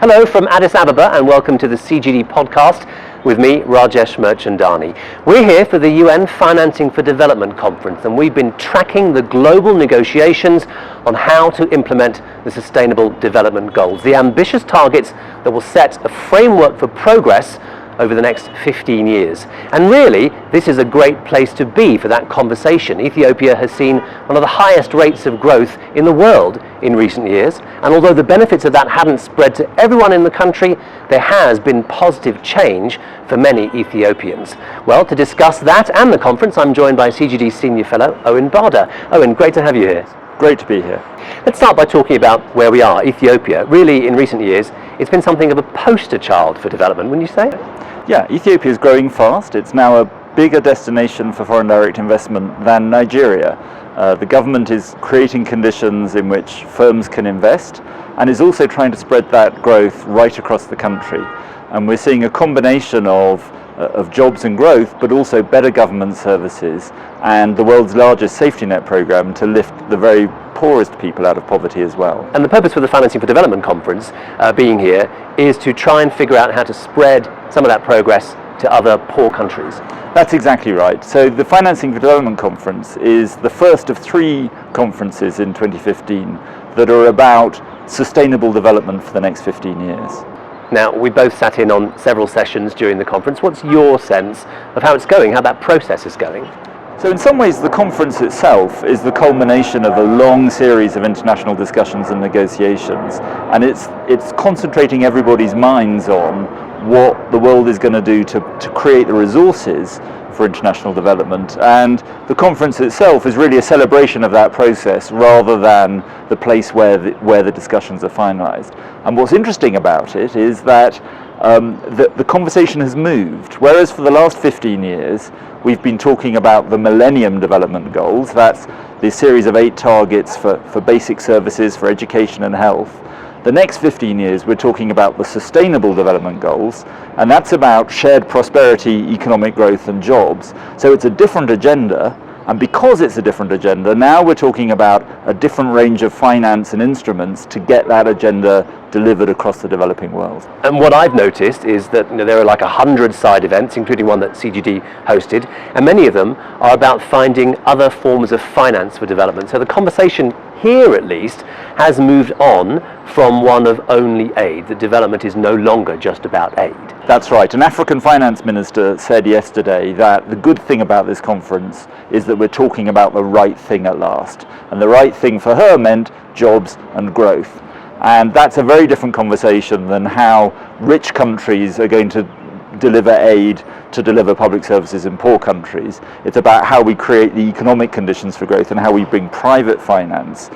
Hello from Addis Ababa and welcome to the CGD podcast with me, Rajesh Merchandani. We're here for the UN Financing for Development Conference and we've been tracking the global negotiations on how to implement the Sustainable Development Goals, the ambitious targets that will set a framework for progress over the next 15 years. And really, this is a great place to be for that conversation. Ethiopia has seen one of the highest rates of growth in the world in recent years, and although the benefits of that hadn't spread to everyone in the country, there has been positive change for many Ethiopians. Well, to discuss that and the conference, I'm joined by CGD Senior Fellow Owen Barder. Owen, great to have you here. Great to be here. Let's start by talking about where we are, Ethiopia. Really, in recent years, it's been something of a poster child for development, wouldn't you say? Yeah, Ethiopia is growing fast. It's now a bigger destination for foreign direct investment than Nigeria. The government is creating conditions in which firms can invest and is also trying to spread that growth right across the country. And we're seeing a combination of jobs and growth, but also better government services and the world's largest safety net program to lift the very poorest people out of poverty as well. And the purpose for the Financing for Development Conference being here is to try and figure out how to spread some of that progress to other poor countries. That's exactly right. So the Financing for Development Conference is the first of 3 conferences in 2015 that are about sustainable development for the next 15 years. Now, we both sat in on several sessions during the conference. What's your sense of how it's going, how that process is going? So in some ways, the conference itself is the culmination of a long series of international discussions and negotiations. And it's concentrating everybody's minds on what the world is going to do to create the resources for international development. And the conference itself is really a celebration of that process rather than the place where the discussions are finalized. And what's interesting about it is that the conversation has moved. Whereas for the last 15 years, we've been talking about the Millennium Development Goals. That's the series of 8 targets for basic services, for education and health. The next 15 years, we're talking about the Sustainable Development Goals, and that's about shared prosperity, economic growth and jobs. So it's a different agenda, and because it's a different agenda, now we're talking about a different range of finance and instruments to get that agenda delivered across the developing world. And what I've noticed is that there are like 100 side events, including one that CGD hosted, and many of them are about finding other forms of finance for development. So the conversation here, at least, has moved on from one of only aid. That development is no longer just about aid. That's right. An African finance minister said yesterday that the good thing about this conference is that we're talking about the right thing at last. And the right thing for her meant jobs and growth. And that's a very different conversation than how rich countries are going to deliver aid to deliver public services in poor countries. It's about how we create the economic conditions for growth and how we bring private finance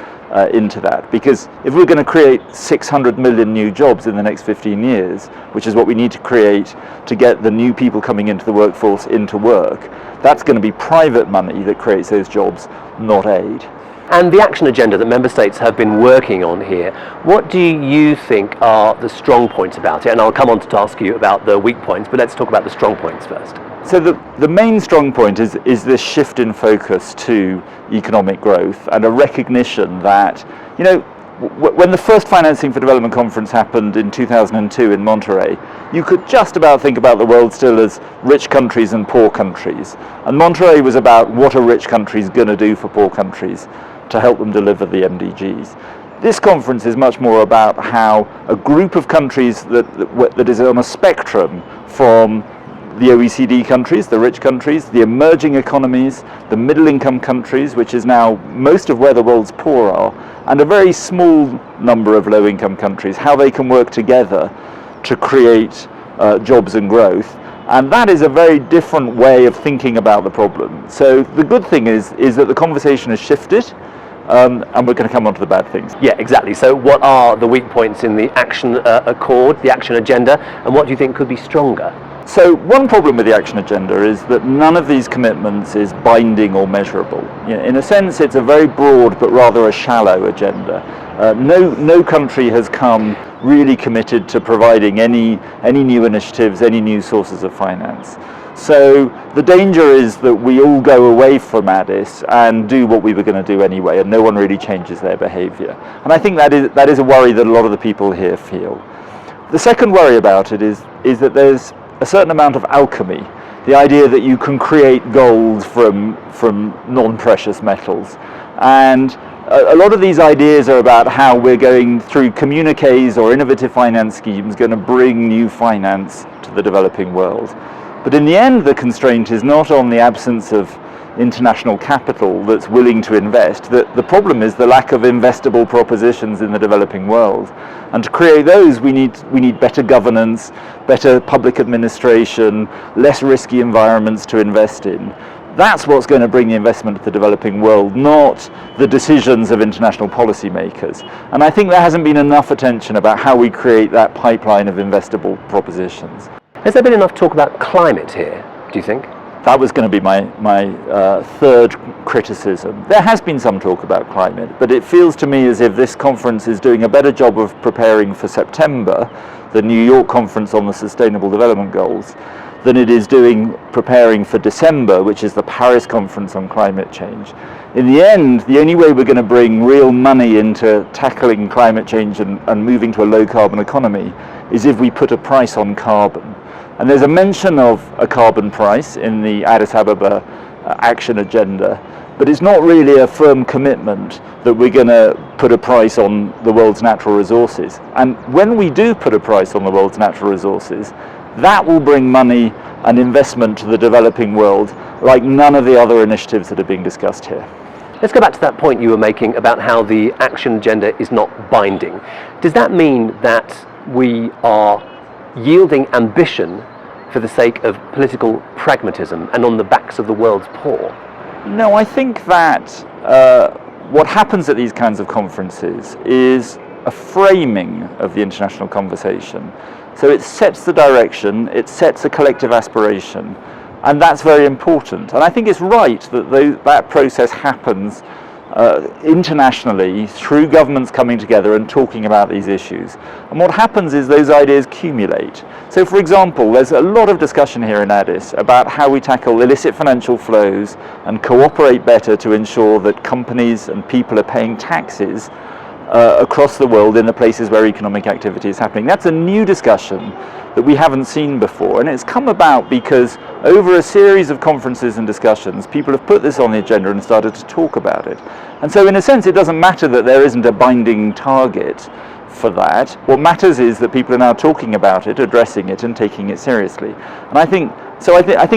into that. Because if we're going to create 600 million new jobs in the next 15 years, which is what we need to create to get the new people coming into the workforce into work, that's going to be private money that creates those jobs, not aid. And the action agenda that member states have been working on here, what do you think are the strong points about it? And I'll come on to ask you about the weak points, but let's talk about the strong points first. So the main strong point is this shift in focus to economic growth and a recognition that, when the first Financing for Development Conference happened in 2002 in Monterey, you could just about think about the world still as rich countries and poor countries. And Monterey was about what are rich countries going to do for poor countries to help them deliver the MDGs. This conference is much more about how a group of countries that is on a spectrum from the OECD countries, the rich countries, the emerging economies, the middle-income countries, which is now most of where the world's poor are, and a very small number of low-income countries, how they can work together to create jobs and growth. And that is a very different way of thinking about the problem. So the good thing is that the conversation has shifted, and we're going to come on to the bad things. Yeah, exactly. So what are the weak points in the action accord, the action agenda, and what do you think could be stronger? So one problem with the action agenda is that none of these commitments is binding or measurable. In a sense, it's a very broad but rather a shallow agenda. No country has come really committed to providing any new initiatives, any new sources of finance. So the danger is that we all go away from Addis and do what we were going to do anyway, and no one really changes their behavior. And I think that is a worry that a lot of the people here feel. The second worry about it is that there's a certain amount of alchemy, the idea that you can create gold from non-precious metals. And a lot of these ideas are about how we're going through communiques or innovative finance schemes going to bring new finance to the developing world. But in the end, the constraint is not on the absence of international capital that's willing to invest. The problem is the lack of investable propositions in the developing world. And to create those, we need better governance, better public administration, less risky environments to invest in. That's what's going to bring the investment to the developing world, not the decisions of international policymakers. And I think there hasn't been enough attention about how we create that pipeline of investable propositions. Has there been enough talk about climate here, do you think? That was going to be my third criticism. There has been some talk about climate, but it feels to me as if this conference is doing a better job of preparing for September, the New York conference on the Sustainable Development Goals, than it is preparing for December, which is the Paris conference on climate change. In the end, the only way we're going to bring real money into tackling climate change and moving to a low carbon economy is if we put a price on carbon. And there's a mention of a carbon price in the Addis Ababa action agenda, but it's not really a firm commitment that we're going to put a price on the world's natural resources. And when we do put a price on the world's natural resources, that will bring money and investment to the developing world like none of the other initiatives that are being discussed here. Let's go back to that point you were making about how the action agenda is not binding. Does that mean that we are yielding ambition for the sake of political pragmatism and on the backs of the world's poor? No, I think that what happens at these kinds of conferences is a framing of the international conversation. So it sets the direction, it sets a collective aspiration, and that's very important. And I think it's right that that process happens internationally through governments coming together and talking about these issues. And what happens is those ideas accumulate. So for example, there's a lot of discussion here in Addis about how we tackle illicit financial flows and cooperate better to ensure that companies and people are paying taxes across the world in the places where economic activity is happening. That's a new discussion that we haven't seen before, and it's come about because over a series of conferences and discussions, people have put this on the agenda and started to talk about it. And so in a sense, it doesn't matter that there isn't a binding target for that. What matters is that people are now talking about it, addressing it, and taking it seriously. And I think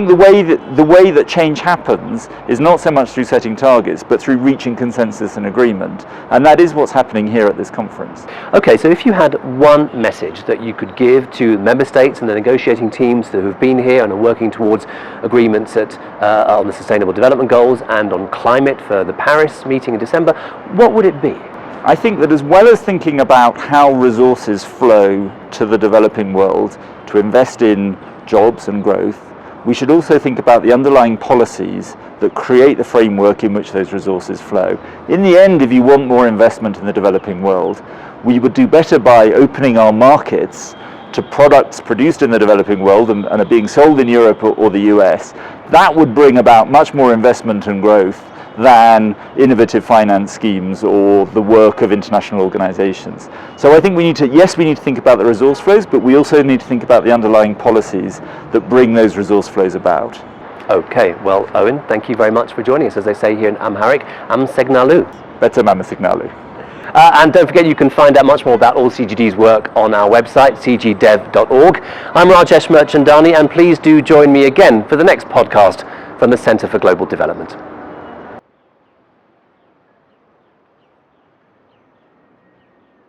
the way that change happens is not so much through setting targets, but through reaching consensus and agreement. And that is what's happening here at this conference. Okay, so if you had one message that you could give to member states and the negotiating teams that have been here and are working towards agreements on the Sustainable Development Goals and on climate for the Paris meeting in December, what would it be? I think that as well as thinking about how resources flow to the developing world to invest in jobs and growth, we should also think about the underlying policies that create the framework in which those resources flow. In the end, if you want more investment in the developing world, we would do better by opening our markets to products produced in the developing world and are being sold in Europe or the US. That would bring about much more investment and growth than innovative finance schemes or the work of international organizations. So I think we need to think about the resource flows, but we also need to think about the underlying policies that bring those resource flows about. Okay, well, Owen, thank you very much for joining us. As they say here in Amharic, Am Segnalu. Better Mama Signalu. And don't forget, you can find out much more about all CGD's work on our website, cgdev.org. I'm Rajesh Merchandani, and please do join me again for the next podcast from the Centre for Global Development.